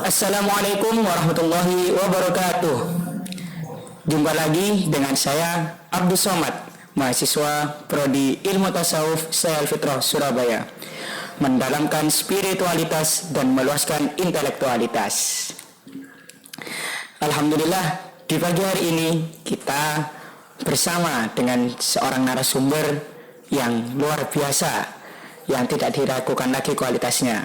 Assalamualaikum warahmatullahi wabarakatuh. Jumpa lagi dengan saya Abdus Somad, mahasiswa Prodi Ilmu Tasawuf Style Fitrah Surabaya, mendalamkan spiritualitas dan meluaskan intelektualitas. Alhamdulillah, di pagi hari ini kita bersama dengan seorang narasumber yang luar biasa, yang tidak diragukan lagi kualitasnya.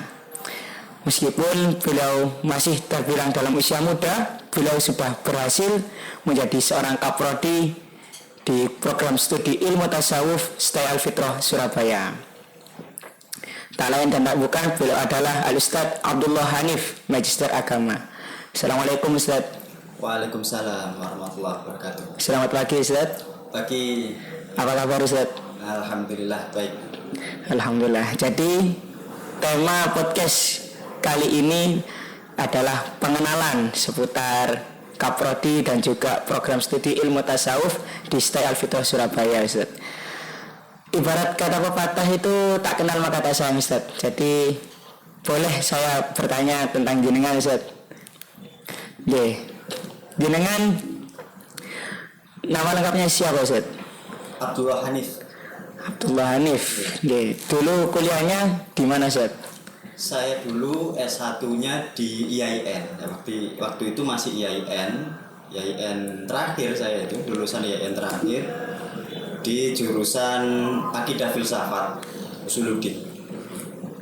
Meskipun beliau masih terbilang dalam usia muda, beliau sudah berhasil menjadi seorang kaprodi di program studi ilmu tasawuf Style Fitrah Surabaya. Tak lain dan tak bukan, beliau adalah Al-Ustadz Abdullah Hanif, Magister Agama. Assalamualaikum Ustadz. Waalaikumsalam warahmatullahi wabarakatuh. Selamat pagi Ustadz. Pagi. Apa kabar Ustadz? Alhamdulillah baik. Alhamdulillah. Jadi tema podcast kali ini adalah pengenalan seputar kaprodi dan juga program studi ilmu tasawuf di Style Fitrah Surabaya, Ustaz. Ibarat kata pepatah itu tak kenal maka tak sayang, Ustaz. Jadi boleh saya bertanya tentang jenengan, Ustaz? Jenengan nama lengkapnya siapa, Ustaz? Abdullah Hanif. Abdullah Hanif. Dulu kuliahnya di mana, Ustaz? Saya dulu S1-nya di IAIN. Waktu itu masih IAIN terakhir saya itu, lulusan IAIN terakhir di jurusan Akidah Filsafat Usuluddin.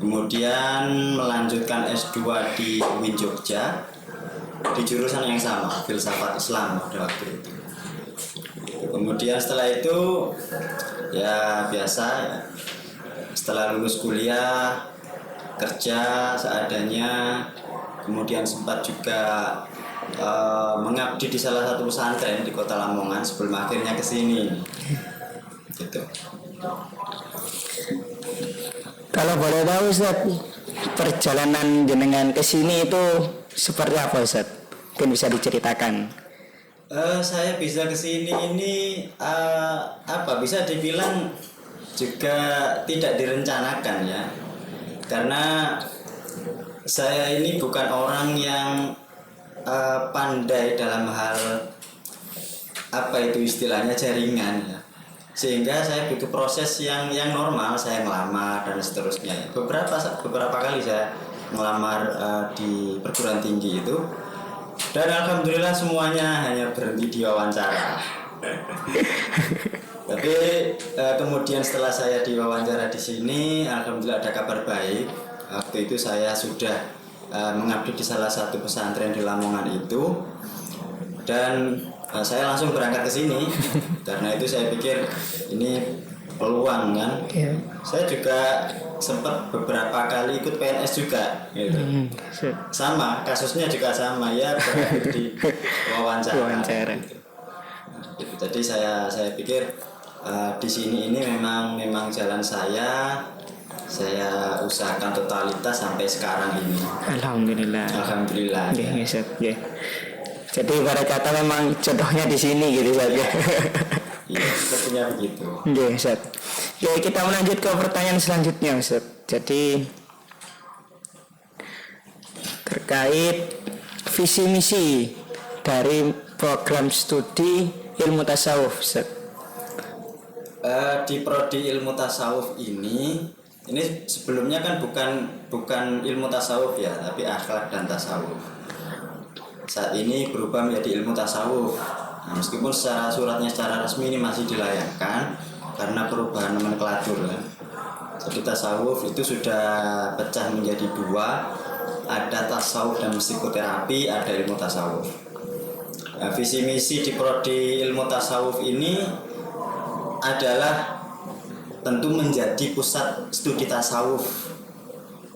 Kemudian melanjutkan S2 di UIN Jogja di jurusan yang sama, Filsafat Islam pada waktu itu. Kemudian setelah itu ya biasa ya. Setelah lulus kuliah kerja seadanya, kemudian sempat juga mengabdi di salah satu pesantren di Kota Lamongan sebelum akhirnya ke sini. Gitu. Kalau boleh tahu Ustaz, perjalanan jenengan ke sini itu seperti apa Ustaz? Mungkin bisa diceritakan. Saya bisa ke sini ini bisa dibilang juga tidak direncanakan ya. Karena saya ini bukan orang yang pandai dalam hal istilahnya jaringan ya. Sehingga saya butuh proses yang normal, saya melamar dan seterusnya. Beberapa kali saya melamar di perguruan tinggi itu, dan alhamdulillah semuanya hanya berhenti di wawancara. Tapi kemudian setelah saya diwawancara di sini, alhamdulillah ada kabar baik. Waktu itu saya sudah mengabdi di salah satu pesantren di Lamongan itu, dan saya langsung berangkat ke sini. Karena itu saya pikir ini peluang kan. Saya juga sempat beberapa kali ikut PNS juga, gitu. Sama kasusnya juga sama ya, berakhir di wawancara. Gitu. Jadi saya pikir di sini ini memang jalan saya usahakan totalitas sampai sekarang ini. Alhamdulillah. Ya. Jadi pada kata memang jodohnya di sini gitu saja. Iya, sepertinya begitu. Oke, Ustaz. Oke, kita melanjut ke pertanyaan selanjutnya, Ustaz. Jadi terkait visi misi dari program studi ilmu tasawuf, Ustaz. Di prodi ilmu tasawuf ini sebelumnya kan bukan ilmu tasawuf ya, tapi akhlak dan tasawuf. Saat ini berubah menjadi ilmu tasawuf. Nah, meskipun secara resmi ini masih dilayangkan karena perubahan nomenklatur ya. Jadi tasawuf itu sudah pecah menjadi dua, ada tasawuf dan psikoterapi, ada ilmu tasawuf. Nah, visi misi di prodi ilmu tasawuf ini adalah tentu menjadi pusat studi tasawuf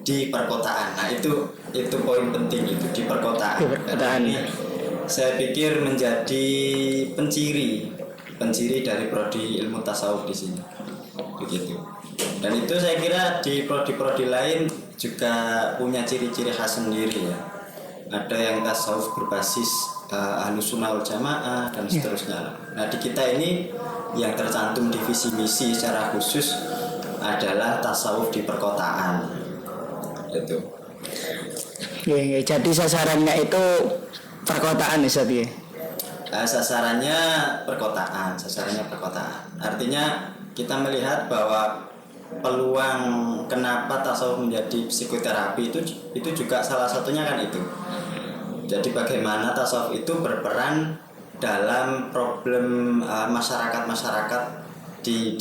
di perkotaan. Nah itu poin penting itu di perkotaan. Karena ini saya pikir menjadi penciri dari prodi ilmu tasawuf di sini. Begitu. Dan itu saya kira di prodi-prodi lain juga punya ciri-ciri khas sendiri ya. Ada yang tasawuf berbasis Ahlus Sunnah wal Jamaah dan seterusnya. Nah di kita ini yang tercantum di visi misi secara khusus adalah tasawuf di perkotaan. Itu. Jadi sasarannya itu perkotaan Ustaz ya. Sasarannya perkotaan. Artinya kita melihat bahwa peluang kenapa tasawuf menjadi psikoterapi itu juga salah satunya kan itu. Jadi bagaimana tasawuf itu berperan dalam problem masyarakat di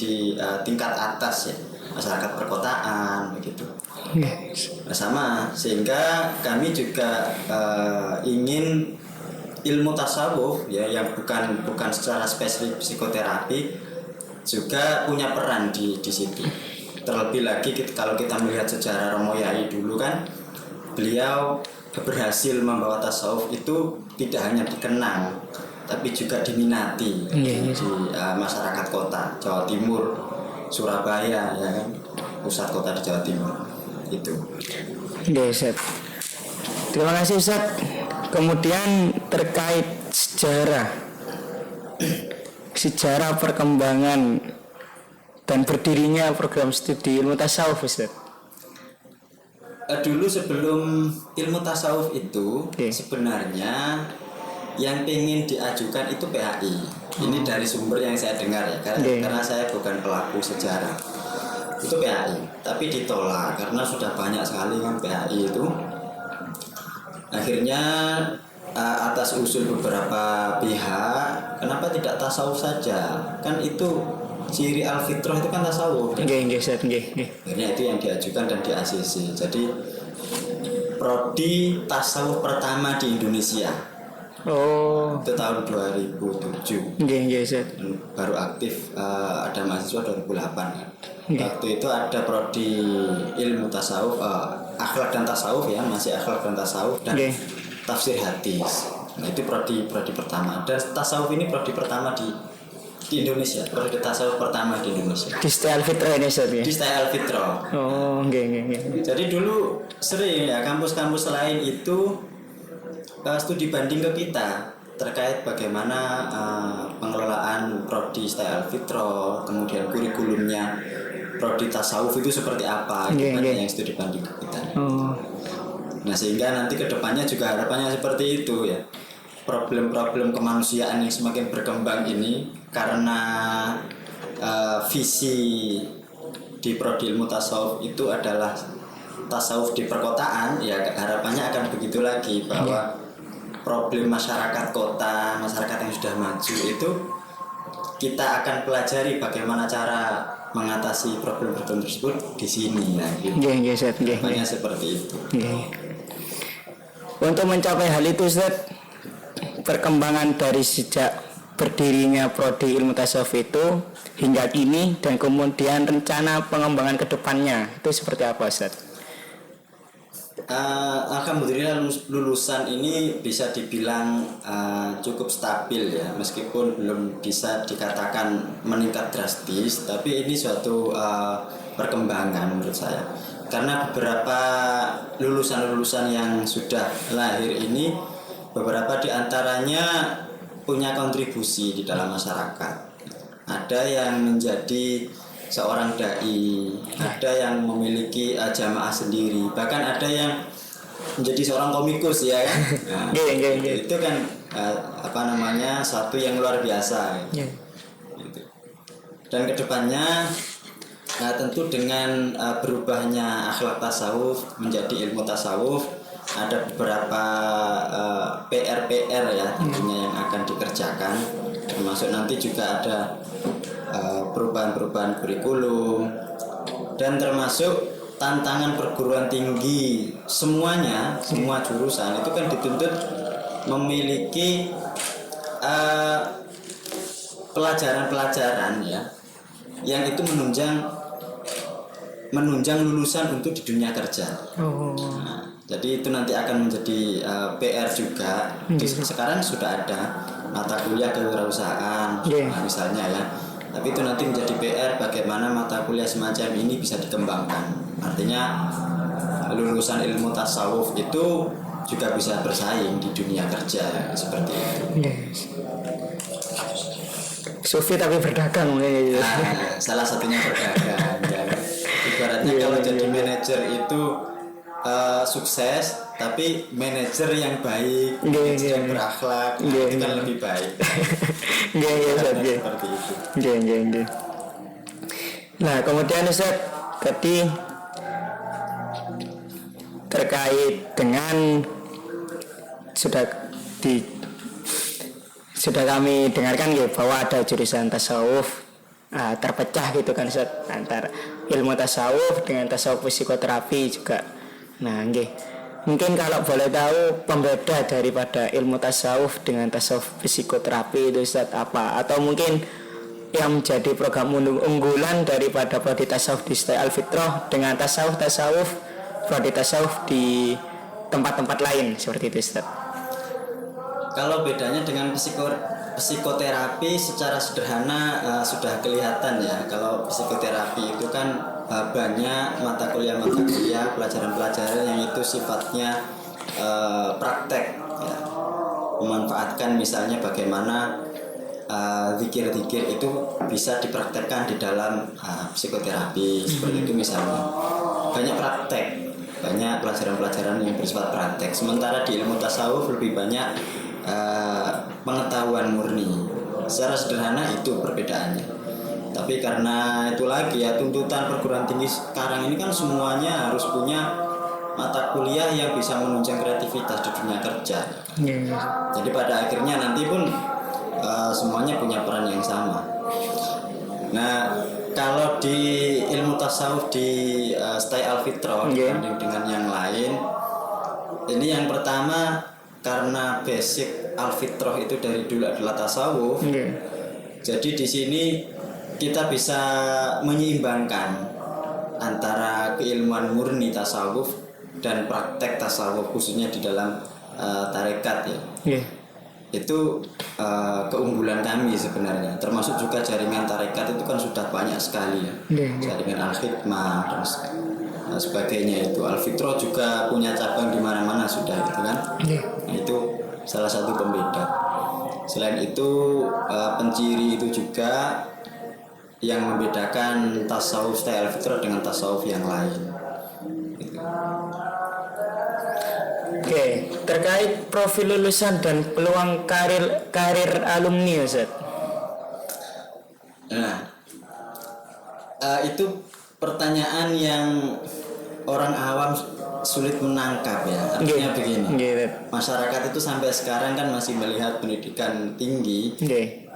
tingkat atas ya, masyarakat perkotaan begitu. Sama, sehingga kami juga ingin ilmu tasawuf ya yang bukan secara spesifik psikoterapi juga punya peran di situ. Terlebih lagi kalau kita melihat sejarah Romo Yai dulu kan, beliau berhasil membawa tasawuf itu tidak hanya dikenang tapi juga diminati di masyarakat kota Jawa Timur, Surabaya ya kan, pusat kota di Jawa Timur itu. Ustaz. Terima kasih Ustaz. Kemudian terkait sejarah perkembangan dan berdirinya program studi ilmu tasawuf Ustaz. Dulu sebelum ilmu tasawuf itu sebenarnya yang ingin diajukan itu PHI. Ini dari sumber yang saya dengar ya, karena saya bukan pelaku sejarah. Itu PHI, tapi ditolak karena sudah banyak sekali kan PHI itu. Akhirnya atas usul beberapa pihak, kenapa tidak tasawuf saja? Kan itu ciri al-fitrah itu kan tasawuf. Akhirnya itu yang diajukan dan di ACC. Jadi prodi tasawuf pertama di Indonesia. Itu tahun 2007. Baru aktif ada mahasiswa 2008. Waktu itu ada prodi ilmu tasawuf, akhlak dan tasawuf ya, masih akhlak dan tasawuf dan tafsir hadis. Nah, itu prodi pertama. Dan tasawuf ini prodi pertama di Indonesia, prodi tasawuf pertama di Indonesia. Di Style Fitra ini Ustaz ya. Di Style Fitra. Jadi dulu sering ya kampus-kampus lain itu studi banding ke kita terkait bagaimana pengelolaan prodi Style Fitra, kemudian kurikulumnya prodi tasawuf itu seperti apa, yang studi banding ke kita. Nah, sehingga nanti kedepannya juga harapannya seperti itu ya. Problem-problem kemanusiaan yang semakin berkembang ini karena visi di prodi ilmu tasawuf itu adalah tasawuf di perkotaan, ya harapannya akan begitu lagi, bahwa problem masyarakat kota, masyarakat yang sudah maju itu kita akan pelajari bagaimana cara mengatasi problem-problem tersebut di sini ya. Harapannya seperti itu. Untuk mencapai hal itu Ustaz, perkembangan dari sejak berdirinya prodi ilmu tasawuf itu hingga kini dan kemudian rencana pengembangan kedepannya itu seperti apa Ustaz? Alhamdulillah lulusan ini bisa dibilang cukup stabil ya, meskipun belum bisa dikatakan meningkat drastis, tapi ini suatu perkembangan menurut saya. Karena beberapa lulusan-lulusan yang sudah lahir ini, beberapa diantaranya punya kontribusi di dalam masyarakat. Ada yang menjadi seorang dai, ada yang memiliki jamaah sendiri, bahkan ada yang menjadi seorang komikus ya kan. Nah, itu kan satu yang luar biasa. Gitu. Dan kedepannya tentu dengan berubahnya akhlak tasawuf menjadi ilmu tasawuf, ada beberapa PR ya tentunya yang akan dikerjakan, termasuk nanti juga ada perubahan-perubahan kurikulum, dan termasuk tantangan perguruan tinggi semuanya, semua jurusan itu kan dituntut memiliki pelajaran-pelajaran ya yang itu menunjang lulusan untuk di dunia kerja. Nah, jadi itu nanti akan menjadi PR juga. Sekarang sudah ada mata kuliah kewirausahaan misalnya ya. Tapi itu nanti menjadi PR bagaimana mata kuliah semacam ini bisa dikembangkan. Artinya lulusan ilmu tasawuf itu juga bisa bersaing di dunia kerja seperti itu. Sufi tapi berdagang gitu. Nah, salah satunya berdagang ya. Ibaratnya kalau jadi manajer itu sukses, tapi manajer yang baik, manajer yang berakhlak, itu kan lebih baik. Seperti itu. Nah, kemudian Ustaz, tadi terkait dengan sudah kami dengarkan ya bahwa ada jurusan tasawuf terpecah gitu kan Ustaz, antara ilmu tasawuf dengan tasawuf psikoterapi juga. Nah, mungkin kalau boleh tahu pembeda daripada ilmu tasawuf dengan tasawuf psikoterapi itu Ustaz apa? Atau mungkin yang menjadi program unggulan daripada prodi tasawuf di Stay Al-Fitrah dengan tasawuf prodi tasawuf di tempat-tempat lain seperti itu Ustaz. Kalau bedanya dengan psikoterapi secara sederhana sudah kelihatan ya. Kalau psikoterapi itu kan banyak mata kuliah pelajaran-pelajaran yang itu sifatnya praktek ya. Memanfaatkan misalnya bagaimana zikir-zikir itu bisa dipraktekkan di dalam psikoterapi seperti itu misalnya. Banyak praktek, banyak pelajaran-pelajaran yang bersifat praktek. Sementara di ilmu tasawuf lebih banyak pengetahuan murni. Secara sederhana itu perbedaannya. Tapi karena itu lagi ya, tuntutan perguruan tinggi sekarang ini kan semuanya harus punya mata kuliah yang bisa menunjang kreativitas di dunia kerja. Jadi pada akhirnya nanti pun semuanya punya peran yang sama. Nah, kalau di ilmu tasawuf di Stay Al-Fitrah dibanding dengan yang lain, ini yang pertama karena basic Al-Fitrah itu dari dulu adalah tasawuf. Jadi di sini kita bisa menyeimbangkan antara keilmuan murni tasawuf dan praktek tasawuf khususnya di dalam tarekat ya. Itu keunggulan kami sebenarnya. Termasuk juga jaringan tarekat itu kan sudah banyak sekali ya. Jaringan Al-Khidmah dan sebagainya itu. Al-Fitrah juga punya cabang di mana-mana sudah gitu kan. Itu salah satu pembeda. Selain itu penciri itu juga yang membedakan tasawuf Stay Al-Fitrah dengan tasawuf yang lain. Oke, terkait profil lulusan dan peluang karir alumni Ustaz. Nah, itu pertanyaan yang orang awam sulit menangkap ya. Artinya begini, masyarakat itu sampai sekarang kan masih melihat pendidikan tinggi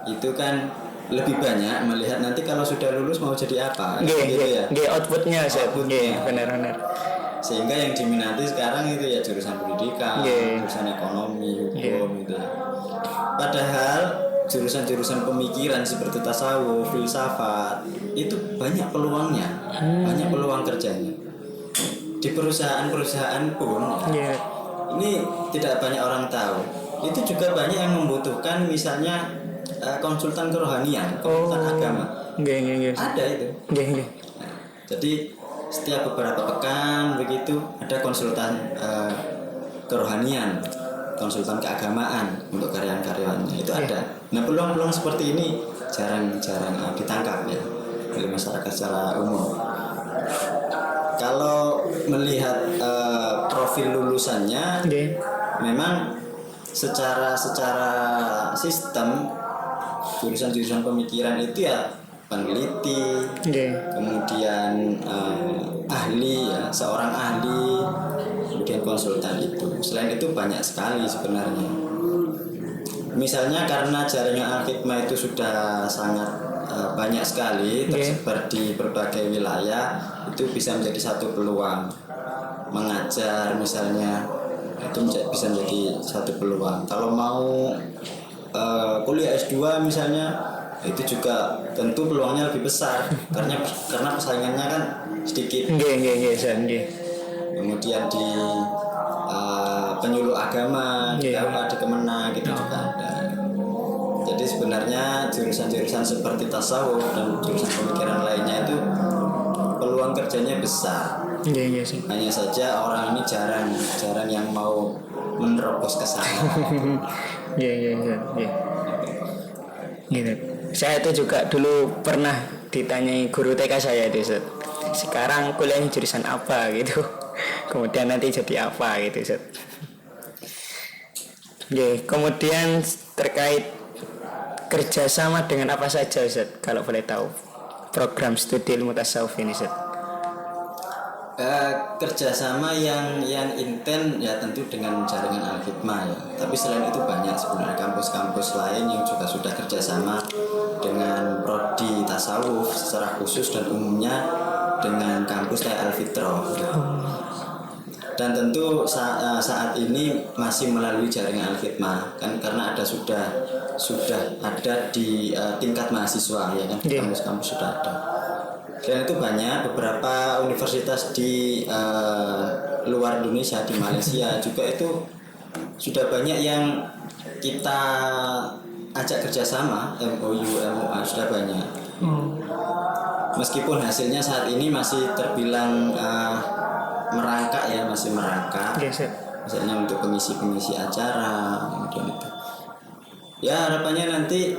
itu kan lebih banyak melihat nanti kalau sudah lulus mau jadi apa gitu ya. Outputnya Ustaz. Benar-benar. Sehingga yang diminati sekarang itu ya jurusan pendidikan, jurusan ekonomi, hukum gitu ya. Padahal jurusan-jurusan pemikiran seperti tasawuf, filsafat itu banyak peluangnya, banyak peluang kerjanya. Di perusahaan-perusahaan pun ini tidak banyak orang tahu. Itu juga banyak yang membutuhkan misalnya konsultan kerohanian, konsultan agama. Ada itu. Nah, jadi setiap beberapa pekan begitu ada konsultan kerohanian, konsultan keagamaan untuk karyawan-karyawannya itu ada. Nah peluang-peluang seperti ini jarang-jarang ditangkap ya oleh masyarakat secara umum. Kalau melihat profil lulusannya, memang secara sistem jurusan-jurusan pemikiran itu ya peneliti, kemudian ahli ya, seorang ahli, kemudian konsultan itu. Selain itu banyak sekali sebenarnya. Misalnya karena jaringan Al-Khidmah itu sudah sangat banyak sekali tersebar di berbagai wilayah, itu bisa menjadi satu peluang. Mengajar misalnya itu bisa menjadi satu peluang. Kalau mau kuliah S2 misalnya, itu juga tentu peluangnya lebih besar karena persaingannya kan sedikit. Kemudian di penyuluh agama, di Kemenang gitu juga ada. Jadi sebenarnya jurusan-jurusan seperti tasawuf dan jurusan pemikiran lainnya itu peluang kerjanya besar. Hanya saja orang ini jarang yang mau menerobos ke sana. Saya itu juga dulu pernah ditanyai guru TK saya itu Ustaz. Sekarang kuliahnya jurusan apa gitu. Kemudian nanti jadi apa gitu Ustaz. Oke, kemudian terkait kerjasama dengan apa saja Ustaz, kalau boleh tahu program studi ilmu tasawuf ini Ustaz? Kerjasama yang intent ya tentu dengan jaringan Al-Hikmah ya. Tapi selain itu banyak sebenarnya kampus-kampus lain yang juga sudah kerjasama dengan prodi tasawuf secara khusus dan umumnya dengan kampus kayak Al-Fitrah. Dan tentu saat ini masih melalui jaringan Al-Hikmah kan, karena sudah ada di tingkat mahasiswa ya kan, kampus-kampus sudah ada. Dan itu banyak beberapa universitas di luar Indonesia, di Malaysia juga itu sudah banyak yang kita ajak kerjasama, MOU, MOA sudah banyak. Meskipun hasilnya saat ini masih terbilang merangkak ya, masih merangkak. Misalnya untuk pengisi acara, kemudian itu. Ya harapannya nanti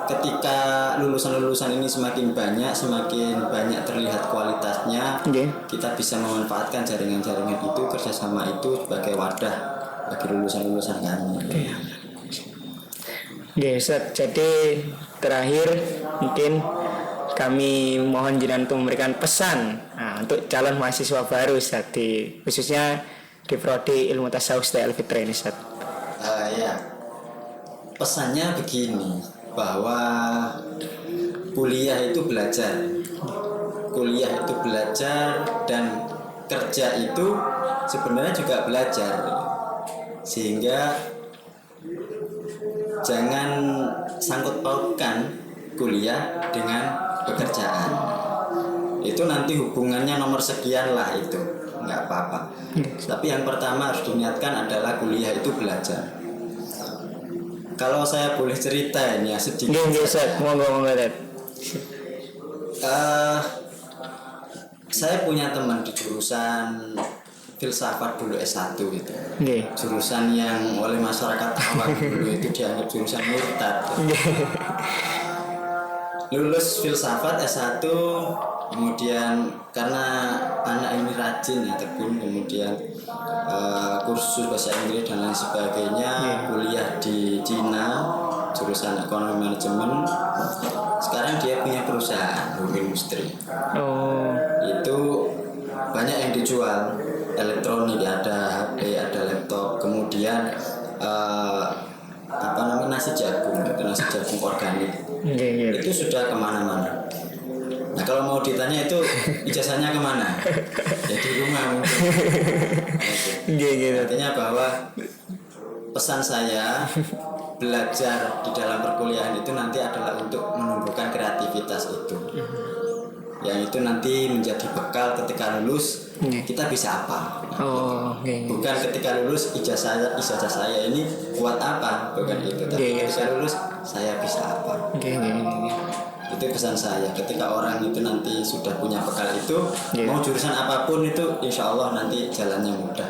ketika lulusan-lulusan ini semakin banyak terlihat kualitasnya, kita bisa memanfaatkan jaringan-jaringan itu, kerjasama itu sebagai wadah bagi lulusan-lulusan kami. Ustaz, jadi terakhir mungkin kami mohon jenengan untuk memberikan pesan untuk calon mahasiswa baru Ustaz, khususnya di prodi ilmu tasawuf Al-Fitrah ini Ustaz. Ya, pesannya begini, bahwa kuliah itu belajar dan kerja itu sebenarnya juga belajar, sehingga jangan sangkut pautkan kuliah dengan pekerjaan. Itu nanti hubungannya nomor sekian lah, itu nggak apa-apa. Tapi yang pertama harus diniatkan adalah kuliah itu belajar. Kalau saya boleh cerita ini ya sedikit. Monggo. Saya punya teman di jurusan filsafat dulu S1 gitu. Jurusan yang oleh masyarakat awam dulu itu dianggap jurusan murtad. Lulus filsafat S1, kemudian karena anak ini rajin ya, tekun, kemudian kursus bahasa Inggris dan lain sebagainya, kuliah di Cina jurusan ekonomi manajemen. Sekarang dia punya perusahaan home industry. Itu banyak yang dijual, elektronik, ada HP, ada laptop, kemudian nasi jagung organik. Itu sudah kemana-mana. Nah kalau mau ditanya itu ijazahnya kemana? Ya di rumah mungkin. Artinya bahwa pesan saya, belajar di dalam perkuliahan itu nanti adalah untuk menumbuhkan kreativitas itu. Yang itu nanti menjadi bekal ketika lulus kita bisa apa. Bukan ketika lulus ijazah saya ini buat apa, bukan itu. Tapi ketika lulus saya bisa apa. Itu pesan saya, ketika orang itu nanti sudah punya bekal itu, mau jurusan apapun itu insya Allah nanti jalannya mudah.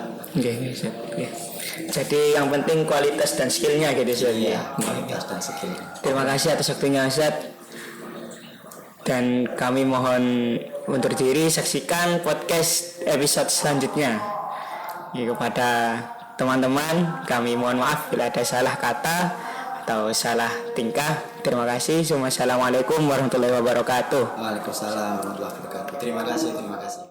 Jadi yang penting kualitas dan skillnya gitu Ustaz. Kualitas dan skill. Terima kasih atas waktunya Ustaz. Dan kami mohon undur diri, saksikan podcast episode selanjutnya. Kepada teman-teman kami mohon maaf bila ada salah kata atau salah tingkah. Terima kasih. Assalamualaikum warahmatullahi wabarakatuh. Waalaikumsalam warahmatullahi wabarakatuh. Terima kasih.